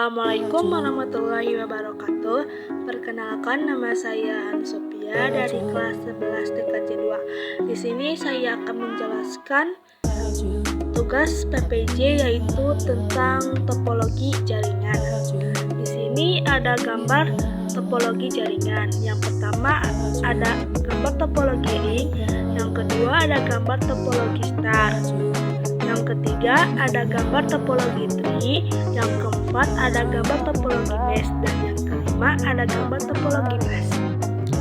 Assalamualaikum warahmatullahi wabarakatuh. Perkenalkan, nama saya Ansopia dari kelas 11 TKJ 2. Di sini saya akan menjelaskan tugas PPJ, yaitu tentang topologi jaringan. Di sini ada gambar topologi jaringan. Yang pertama ada gambar topologi ring, yang kedua ada gambar topologi star, yang ketiga ada gambar topologi tree, yang keempat ada gambar topologi mesh, dan yang kelima ada gambar topologi mesh.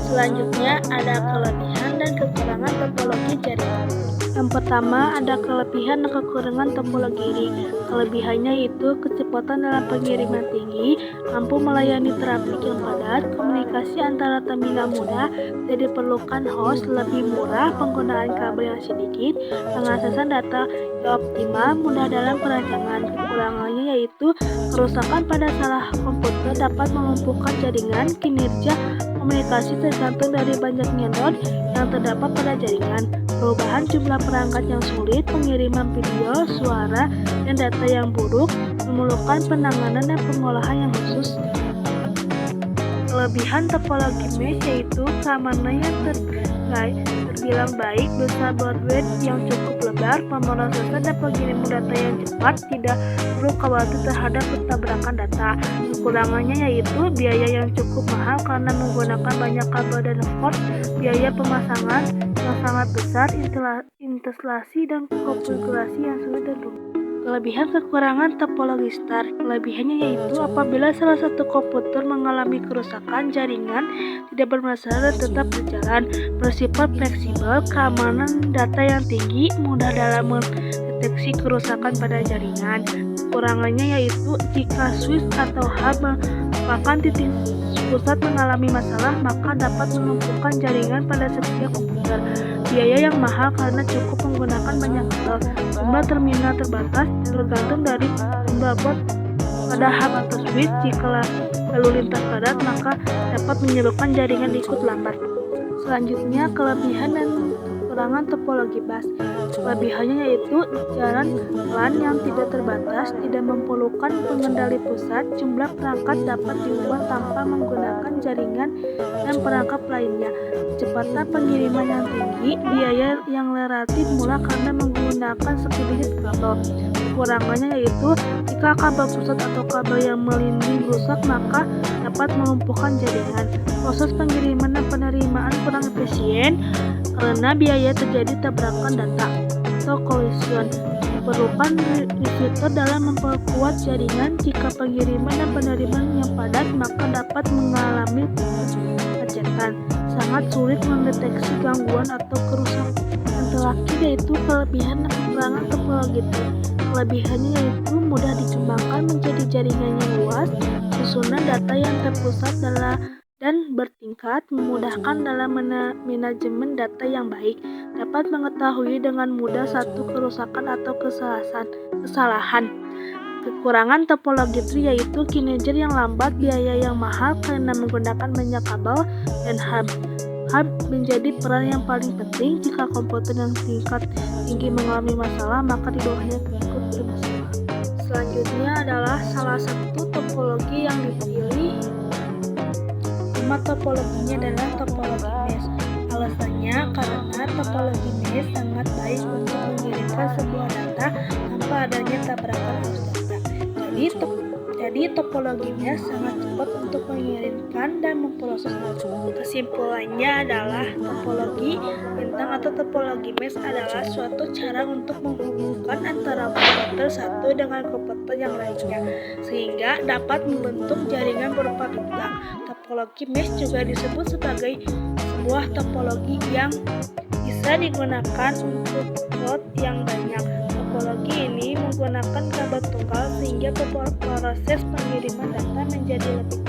Selanjutnya ada kelebihan dan kekurangan topologi jaringan. Yang pertama ada kelebihan dan kekurangan topologi ring. Kelebihannya yaitu kecepatan dalam pengiriman tinggi, mampu melayani trafik yang padat, komunikasi antara terminal mudah, tidak diperlukan host, lebih murah, penggunaan kabel yang sedikit, pengaksesan data yang optimal, mudah dalam perancangan. Kekurangannya yaitu kerusakan pada salah komputer dapat melumpuhkan jaringan, kinerja komunikasi tergantung dari banyaknya node yang terdapat pada jaringan, perubahan jumlah perangkat yang sulit, pengiriman video, suara, dan data yang buruk, memerlukan penanganan dan pengolahan yang khusus. Kelebihan topologi mesh yaitu keamanan yang terbilang baik, besar bandwidth yang cukup lebar, pemrosesan dan pengiriman data yang cepat, tidak perlu khawatir terhadap pertabrakan data. Kekurangannya yaitu biaya yang cukup mahal karena menggunakan banyak kabel dan port, biaya pemasangan yang sangat besar, instalasi dan konfigurasi yang sulit dan rumit. Kelebihan kekurangan topologi star. Kelebihannya yaitu apabila salah satu komputer mengalami kerusakan, jaringan tidak bermasalah dan tetap berjalan, bersifat fleksibel, keamanan data yang tinggi, mudah dalam mendeteksi kerusakan pada jaringan. Kekurangannya yaitu jika switch atau hub merupakan titik pusat mengalami masalah, maka dapat melumpuhkan jaringan pada setiap komputer. Biaya yang mahal karena cukup menggunakan banyak kabel, jumlah terminal terbatas, tergantung dari jumlah port pada hub atau switch. Jika lalu lintas padat, maka dapat menyebabkan jaringan ikut lambat. Selanjutnya, kelebihan dan kekurangan topologi bus. Kelebihannya yaitu jalan LAN yang tidak terbatas, tidak memerlukan pengendali pusat, jumlah perangkat dapat diubah tanpa menggunakan jaringan dan perangkat lainnya, kecepatan pengiriman yang tinggi, biaya yang relatif murah karena menggunakan sedikit kabel. Kekurangannya yaitu jika kabel pusat atau kabel yang melindungi rusak, maka dapat melumpuhkan jaringan. Proses pengiriman dan penerimaan kurang efisien karena biaya terjadi tabrakan data atau collision. Diperlukan repeater dalam memperkuat jaringan. Jika pengiriman dan penerimaan yang padat, maka dapat mengalami kemacetan. Sangat sulit mendeteksi gangguan atau kerusakan. Yang terakhir yaitu kelebihan dan kekurangan topologi tree. Kelebihannya yaitu mudah dikembangkan menjadi jaringan yang luas, susunan data yang terpusat dan bertingkat, memudahkan dalam manajemen data yang baik, dapat mengetahui dengan mudah satu kerusakan atau kesalahan. Kekurangan topologi tree yaitu kinerja yang lambat, biaya yang mahal karena menggunakan banyak kabel, dan hub menjadi peran yang paling penting. Jika komputer yang tingkat tinggi mengalami masalah, maka di bawahnya ikut bermasalah. Selanjutnya adalah salah satu topologi yang dipilih. Nama topologinya adalah topologi mesh. Alasannya karena topologi mesh sangat baik untuk mengirimkan sebuah data tanpa adanya tabrakan arus data. Jadi topologi mesh sangat cepat untuk mengirimkan dan memproses data. Kesimpulannya adalah topologi bintang atau topologi mesh adalah suatu cara untuk menghubungkan antara komputer satu dengan komputer yang lainnya, sehingga dapat membentuk jaringan berupa bintang. Topologi mesh juga disebut sebagai sebuah topologi yang bisa digunakan untuk port yang banyak. Topologi ini menggunakan kabel tunggal sehingga proses pengiriman data menjadi lebih